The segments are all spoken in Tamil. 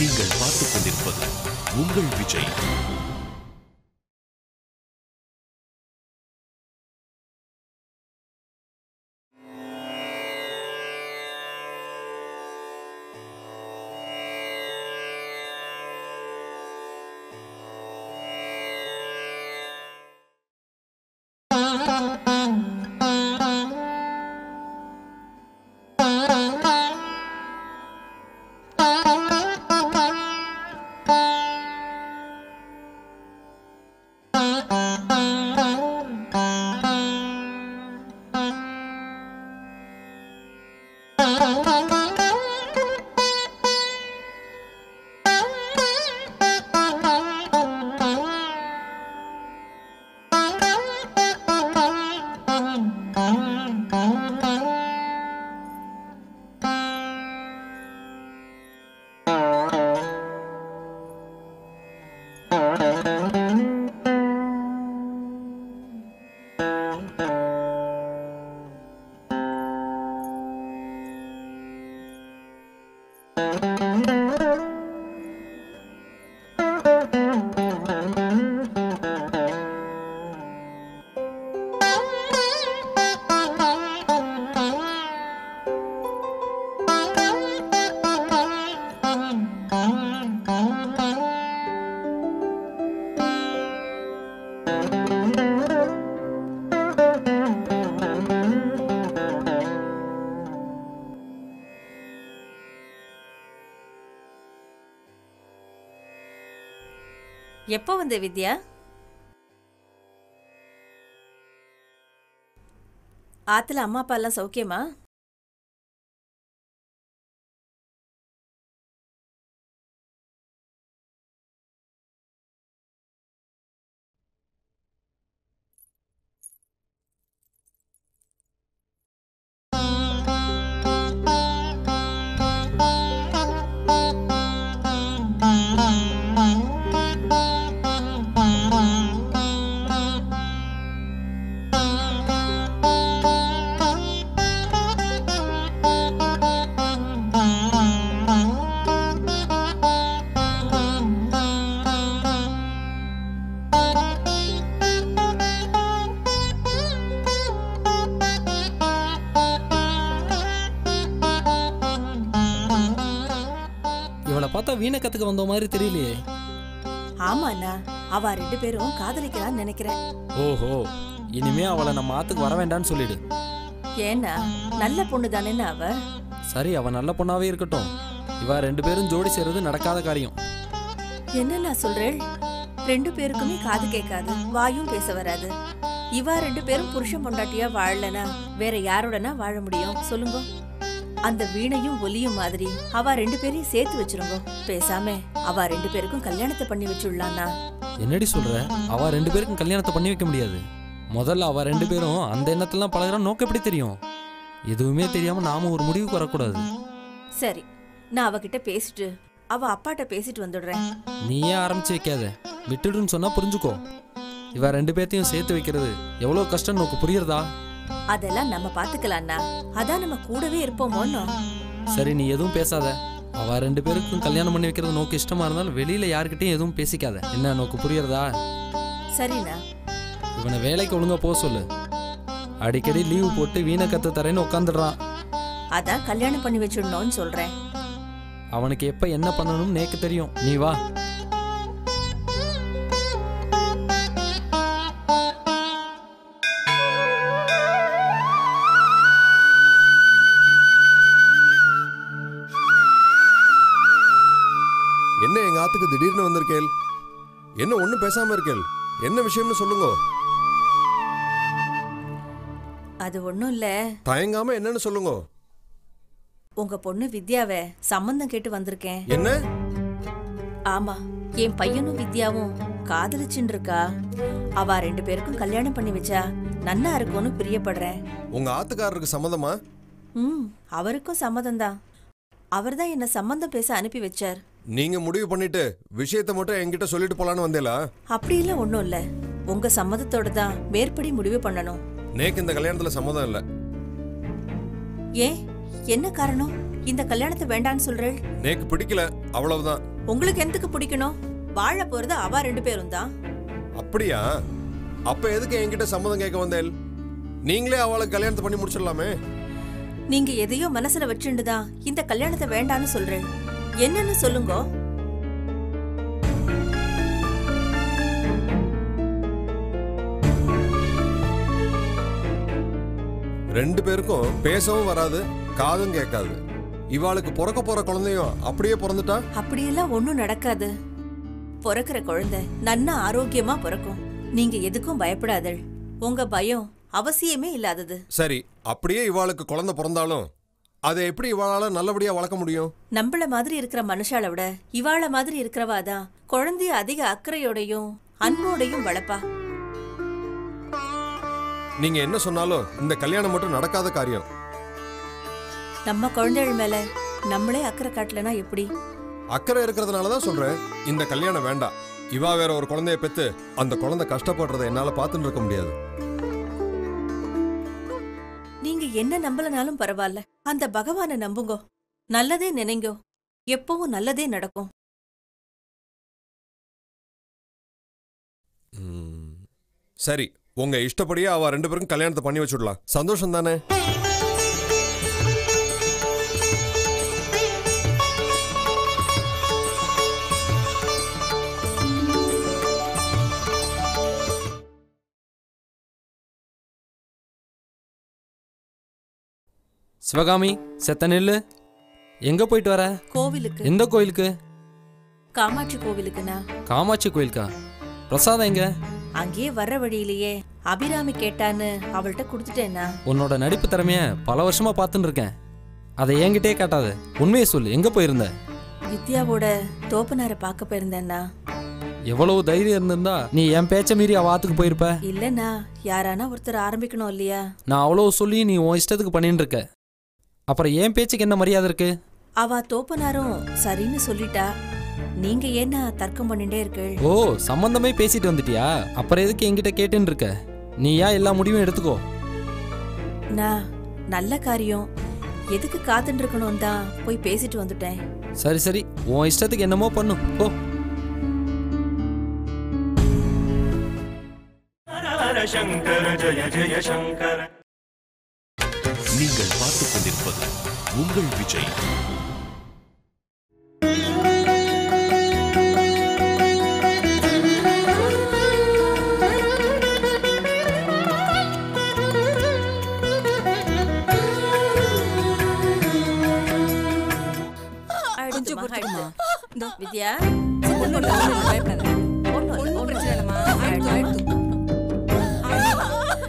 நீங்கள் பார்த்துக் கொண்டிருப்பது உங்கள் விஜய். எப்போ வந்த வித்யா? ஆத்துல அம்மா அப்பா எல்லாம் சௌக்கியமா? பார்த்தா வீணை கத்துக்க வந்த மாதிரி தெரியலையே. ஆமாண்ணா, அவ ரெண்டு பேரும் காதலிக்கலான்னு நினைக்கிறேன். ஓஹோ, இனிமே அவளை நம்ம ஆத்துக்கு வர வேண்டான்னு சொல்லிடு. ஏன்னா நல்ல பொண்ணு தானே அவ. சரி, அவ நல்ல பொண்ணாவே இருக்கட்டும். இவ ரெண்டு பேரும் ஜோடி சேர்றது நடக்காத காரியம். என்னண்ணா சொல்றேன்? ரெண்டு பேருக்குமே காது கேட்காது, வாயும் பேச வராது. இவ ரெண்டு பேரும் புருஷன் பொண்டாட்டியா வாழலனா வேற யாரோடனா வாழ முடியும் சொல்லுங்க? அந்த வீணையும் ஒலியும் மாதிரி அவ ரெண்டு பேரையும் சேர்த்து வச்சிருங்க. பேசாம அவ ரெண்டு பேருக்கும் கல்யாணத்தை பண்ணி வச்சுடலாம்னா. என்னடி சொல்ற? அவ ரெண்டு பேருக்கும் கல்யாணத்தை பண்ணி வைக்க முடியாது. முதல்ல அவ ரெண்டு பேரும் அந்த எண்ணத்தெல்லாம் பழகிற நோக்கம் எப்படி தெரியும்? எதுவுமே தெரியாம நாம ஒரு முடிவுக்கு வரக்கூடாது. சரி, நான் அவகிட்ட பேசிட்டு அவ அப்பாட்ட பேசிட்டு வந்துடுறேன். நீயே ஆரம்பிச்சு வைக்காத, விட்டுடுன்னு சொன்னா புரிஞ்சுக்கோ. இவ ரெண்டு பேர்த்தையும் சேர்த்து வைக்கிறது எவ்வளவு கஷ்டம் நோக்கு புரியுறதா? அதெல்லாம் நம்ம பாத்துக்கலாம்னா, அதான் நம்ம கூடவே இருப்போமோன்னு. சரி, நீ எதுவும் பேசாத. அவ ரெண்டு பேருக்கும் கல்யாணம் பண்ணி வைக்கிறது நோக்கு இஷ்டமா இருந்தாலும் வெளியில யாருக்கிட்டையும் எதுவும் பேசிக்காத. என்ன நோக்கு புரியுறதா? சரிண்ணா. இவனை வேலைக்கு ஒழுங்கா போக சொல்லு. அடிக்கடி லீவு போட்டு வீணை கத்து தரேன்னு உட்காந்துடுறான். அதான் கல்யாணம் பண்ணி வச்சிடணும்னு சொல்றேன். அவனுக்கு எப்ப என்ன பண்ணணும்னு நேக்கு தெரியும். நீ வா. என்ன எங்க ஆத்துக்கு திடீர்னு வந்திருக்கேள்? என்ன ஒண்ணும் பேசாம இருக்கேள்? என்ன விஷயம்னு சொல்லுங்க. அது ஒண்ணும் இல்ல. தயங்காம என்னன்னு சொல்லுங்க. உங்க பொண்ணு வித்யாவை சம்பந்தம் கேட்டு வந்திருக்கேன். என்ன? ஆமா, என் பையனும் வித்யாவும் காதலிச்சுன்னு இருக்கா. அவ ரெண்டு பேருக்கும் கல்யாணம் பண்ணி வச்சா நன்னா இருக்கும்னு பிரியப்படுறேன். உங்க ஆத்துக்காரருக்கு சம்மதமா? அவருக்கும் சம்மதம் தான். அவர்தான் என்ன சம்பந்தம் பேச அனுப்பி வச்சார். நீங்க முடிவு பண்ணிட்டு விஷயத்தை மட்டும் என்கிட்ட சொல்லிட்டு போலான்னு வந்தேலா? அப்படிலாம் ஒண்ணும் இல்ல. உங்க சம்மதத்தோட தான் மேற்படி முடிவு பண்ணணும். நேக்கு இந்த கல்யாணத்துல சம்மதம் இல்ல. ஏன், என்ன காரணம்? இந்த கல்யாணத்தை வேண்டான்னு சொல்றேன். நேக்கு பிடிக்கல, அவ்வளவுதான். உங்களுக்கு எதுக்கு பிடிக்கணும்? வாழ போறது அவ 2 பேரும் தான். அப்படியா? அப்ப எதுக்கு என்கிட்ட சம்மதம் கேட்க வந்தேல்? நீங்களே அவளுக்கு கல்யாணத்தை பண்ணி முடிச்சிடலாமே. நீங்க எதையோ மனசுல வச்சுண்டுதான் இந்த கல்யாணத்தை வேண்டான்னு சொல்றேன். என்னன்னு சொல்லுங்க. ரெண்டு பேருக்கும் பேசவும் வராது, காதும் கேட்காது. இவாளுக்கு பிறக்க போற குழந்தையும் அப்படியே பிறந்துட்டா? அப்படியெல்லாம் ஒண்ணும் நடக்காது. பிறக்கிற குழந்தை நன்னா ஆரோக்கியமா பிறக்கும். நீங்க எதுக்கும் பயப்படாதள். உங்க பயம் அவசியமே இல்லாதது. சரி, அப்படியே இவாளுக்கு குழந்தை பிறந்தாலும் அதை எப்படி இவாளால நல்லபடியா வளர்க்க முடியும்? நம்மள மாதிரி இருக்கிற மனுஷால விட இவாள மாதிரி இருக்கிறவாதான் குழந்தைய அதிக அக்கறையோடையும் அன்போடையும் வளர்ப்பா. நீங்க என்ன சொன்னாலும் இந்த கல்யாணம் மட்டும் நடக்காத காரியம். நம்ம குழந்தைகள் மேல நம்மளே அக்கறை காட்டலனா எப்படி? அக்கறை இருக்கிறதுனாலதான் சொல்றேன், இந்த கல்யாணம் வேண்டாம். இவா வேற ஒரு குழந்தைய பெத்து அந்த குழந்தை கஷ்டப்படுறதை என்னால பார்த்துட்டு இருக்க முடியாது. நீங்க என்ன நம்பலனாலும் பரவாயில்ல, அந்த பகவானை நம்புங்கோ. நல்லதே நினைங்கோ, எப்பவும் நல்லதே நடக்கும். சரி, உங்க இஷ்டப்படியே அவ 2 பேருக்கும் கல்யாணத்தை பண்ணி வச்சுடலாம். சந்தோஷம் தானே? சிவகாமி, செத்த நெல்லு. எங்க போயிட்டு வர? கோவிலுக்கு. எந்த கோயிலுக்கு? காமாட்சி கோவிலுக்குண்ணா. காமாட்சி கோயிலுக்கா? பிரசாதம் எங்க? அங்கேயே வர்ற வழியிலேயே அபிராமி கேட்டான்னு அவள்கிட்ட கொடுத்துட்டேன்னா. உன்னோட நடிப்பு திறமைய பல வருஷமா பார்த்துட்டு இருக்கேன். அதை என்கிட்டே காட்டாத, உண்மையை சொல்லு. எங்க போயிருந்த? வித்யாவோட தோப்பனாரை பார்க்க போயிருந்தேன்னா. எவ்வளவு தைரியம் இருந்திருந்தா நீ என் பேச்ச மீறி அவ ஆத்துக்கு போயிருப்ப. இல்லண்ணா, யாரானா ஒருத்தர் ஆரம்பிக்கணும் இல்லையா? நான் அவ்வளவு சொல்லி நீ உன் இஷ்டத்துக்கு பண்ணிட்டு இருக்க. அப்புறம் என் பேச்சுக்கு என்ன மரியாதை இருக்கு? அவ தோப்பனாரும் சரின்னு சொல்லிட்டா. நீங்க ஏன்னா தர்க்கம் பண்ணிட்டே இருக்கு? ஓ, சம்பந்தமே பேசிட்டு வந்துட்டியா? அப்புறம் எதுக்கு என்கிட்ட கேட்டுன்னு இருக்க? நீயா எல்லா முடிவும் எடுத்துக்கோ. நான் நல்ல காரியம் எதுக்கு காத்துட்டு இருக்கணும் தான் போய் பேசிட்டு வந்துட்டேன். சரி சரி, உன் இஷ்டத்துக்கு என்னமோ பண்ணு போ. நீங்கள் பார்த்துக் கொண்டிருப்பது உங்கள் விஜய். வித்யா,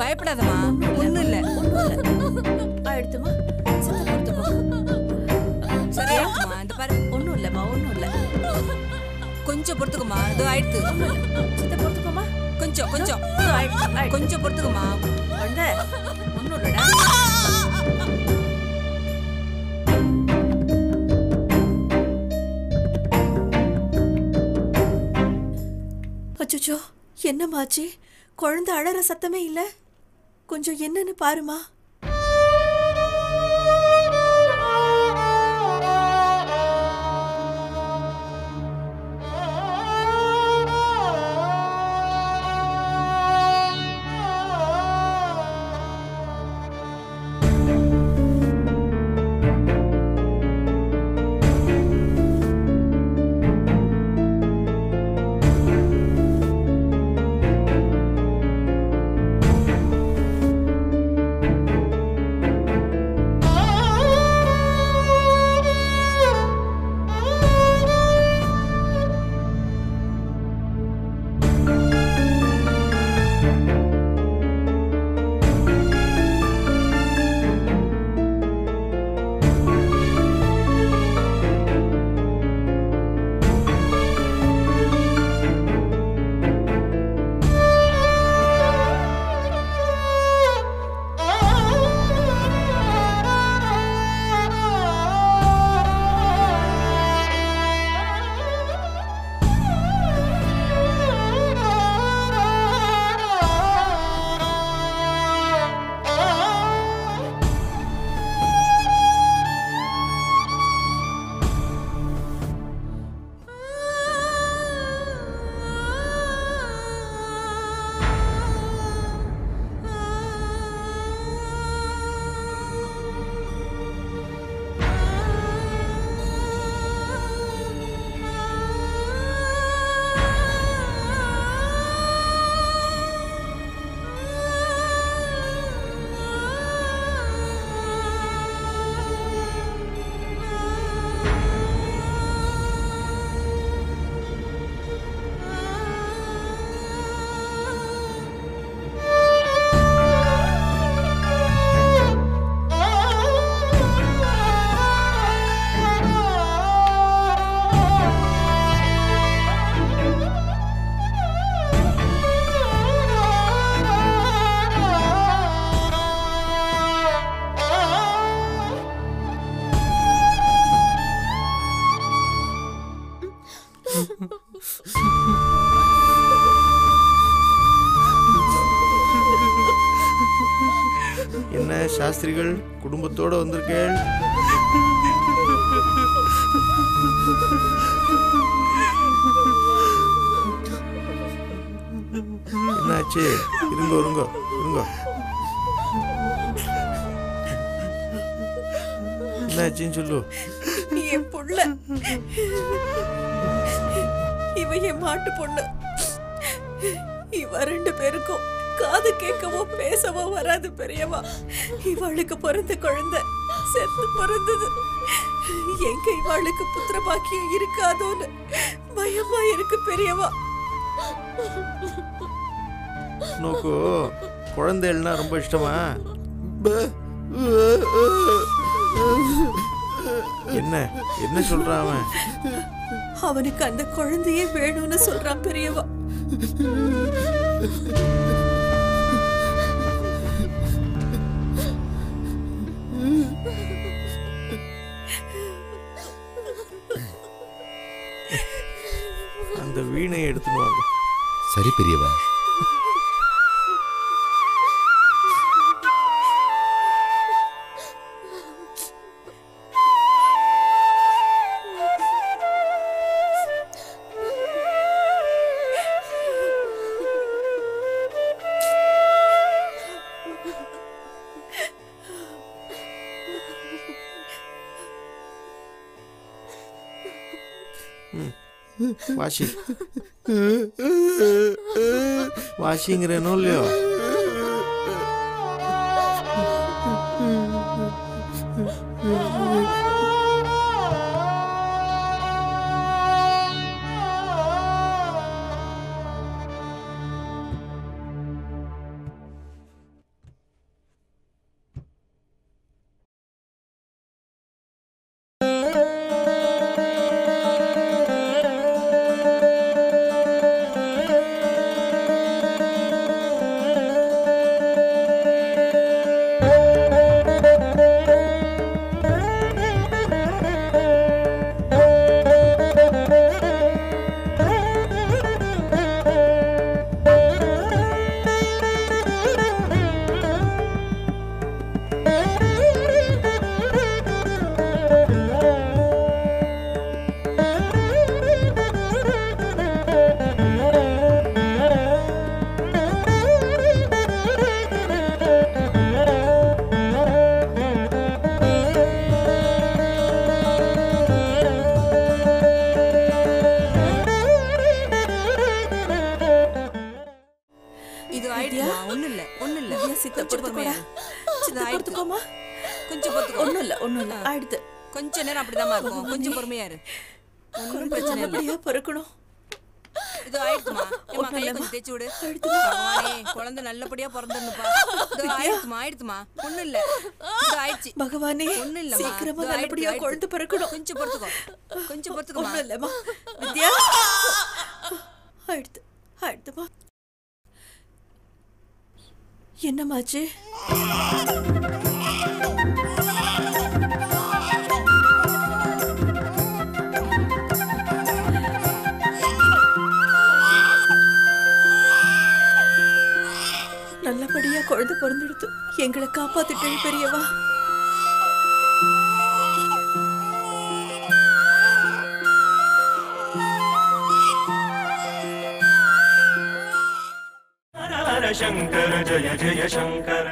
பயப்படாதமா, ஒண்ணும் இல்ல. எடுத்துமா சித்த கொடுத்துக்கோ. சரியா? இந்த பாரு, ஒண்ணும் இல்லம்மா, ஒண்ணும் இல்ல. கொஞ்சம் பொறுத்துக்குமா. இதோ ஆயிடுத்து. சித்த பொறுத்துக்கோமா. கொஞ்சம் கொஞ்சம் கொஞ்சம் பொறுத்துக்குமா. குழந்தை ஒண்ணும் இல்லடா. அச்சோ, என்னமாச்சு? குழந்தை அழற சத்தமே இல்ல. கொஞ்சம் என்னன்னு பாருமா. என்ன சாஸ்திரிகள் குடும்பத்தோட வந்திருக்கேள்? என்னாச்சு? இருங்க இருங்க இருங்க. என்னாச்சுன்னு சொல்லு. என் புள்ள இவ என் மாட்டு பொண்ணு. இவ 2 பேருக்கும் காது கேட்கவோ பேசவோ வராது பெரியவா. இவளுக்கு பிறந்த குழந்தை செத்து பிறந்தது. எங்க இவளுக்கு புத்திர பாக்கியம் இருக்காதோன்னு பயமா இருக்கு பெரியவா. நோக்கு குழந்தைகள்னா ரொம்ப இஷ்டமா? என்ன என்ன சொல்றான் அவன்? அவனுக்கு அந்த குழந்தையே வேணும்னு சொல்றான் பெரியவா. அந்த வீணையை எடுத்துன்னு வாங்க. சரி பெரியவா. வாசி வாசிங்கிறனோ இல்லையோ? கொஞ்ச நேரம் அப்படிதான் இருக்கும். கொஞ்சம் பொறுமையா இரு. ஒன்னும் பிரச்சனை இல்ல. பொறுக்கணும். இது ஆயிடுமா? ஏமா கையை கொஞ்சம் தேய்ச்சி விடு. பகவானே குழந்தை நல்லபடியா பிறந்துருப்பா. இது ஆயிடுமா? ஒண்ணும் இல்ல. இது ஆயிடுச்சு. பகவானே ஒண்ணும் இல்ல. சீக்கிரமா நல்லபடியா குழந்தை பிறக்கணும். கொஞ்சம் பொறுத்துக்கோ. கொஞ்சம் பொறுத்துக்கோ. ஒண்ணும் இல்லம்மா. வித்யா. ஆயிடுமா? என்னமாச்சு? நல்லபடியா குழந்தை பிறந்துடுத்து. எங்களை காப்பாத்திட்டே பெரியவா. சங்கர ஜய ஜய சங்கர.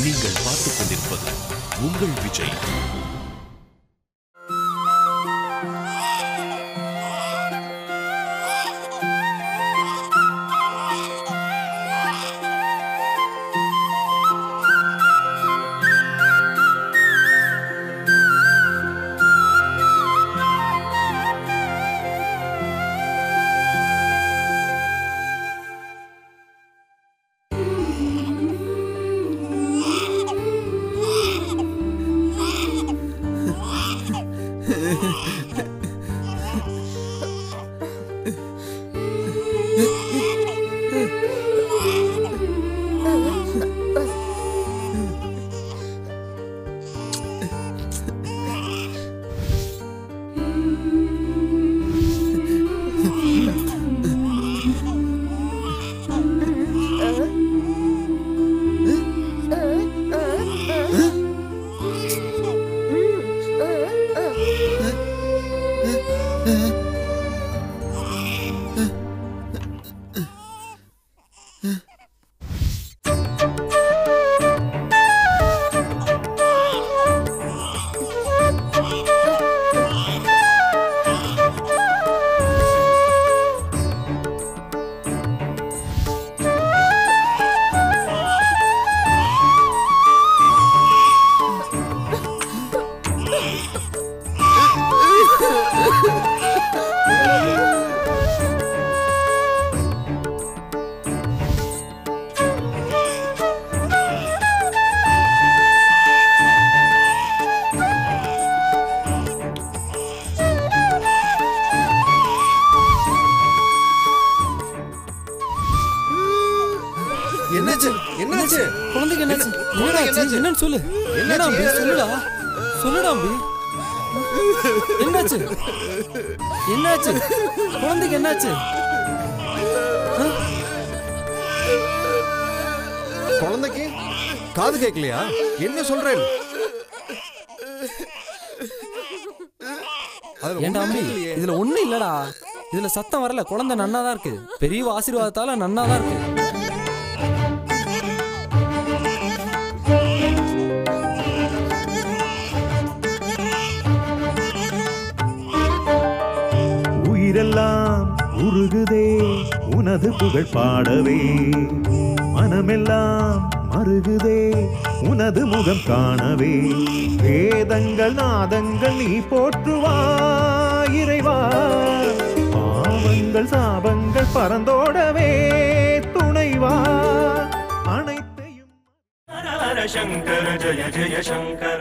நீங்கள் பார்த்துக் கொண்டிருப்பது உங்கள் விஜய். என்னாச்சு என்னாச்சு குழந்தைக்கு என்னாச்சு என்னன்னு சொல்லு. என்னடா அம்பி, சொல்லுடா சொல்லுடா அம்பி. என்னாச்சு என்னாச்சு குழந்தைக்கு என்னாச்சு? குழந்தைக்கு காது கேட்கலையா? என்ன சொல்றேன்? ஏண்டா அம்பி, இதுல ஒண்ணும் இல்லடா. இதுல சத்தம் வரல, குழந்தை நன்னாதான் இருக்கு. பெரிய ஆசீர்வாதத்தால நன்னாதான் இருக்கு. உயிரெல்லாம் உருகுதே உனது புகழ் பாடவே, மனமெல்லாம் மருகுதே உனது முகம் காணவே. வேதங்கள் நாதங்கள் நீ போற்றுவாய் இறைவா, பாவங்கள் சாபங்கள் பறந்தோடவே துணைவா. அனைத்தையும் ஹர ஹர சங்கர ஜய ஜய சங்கர.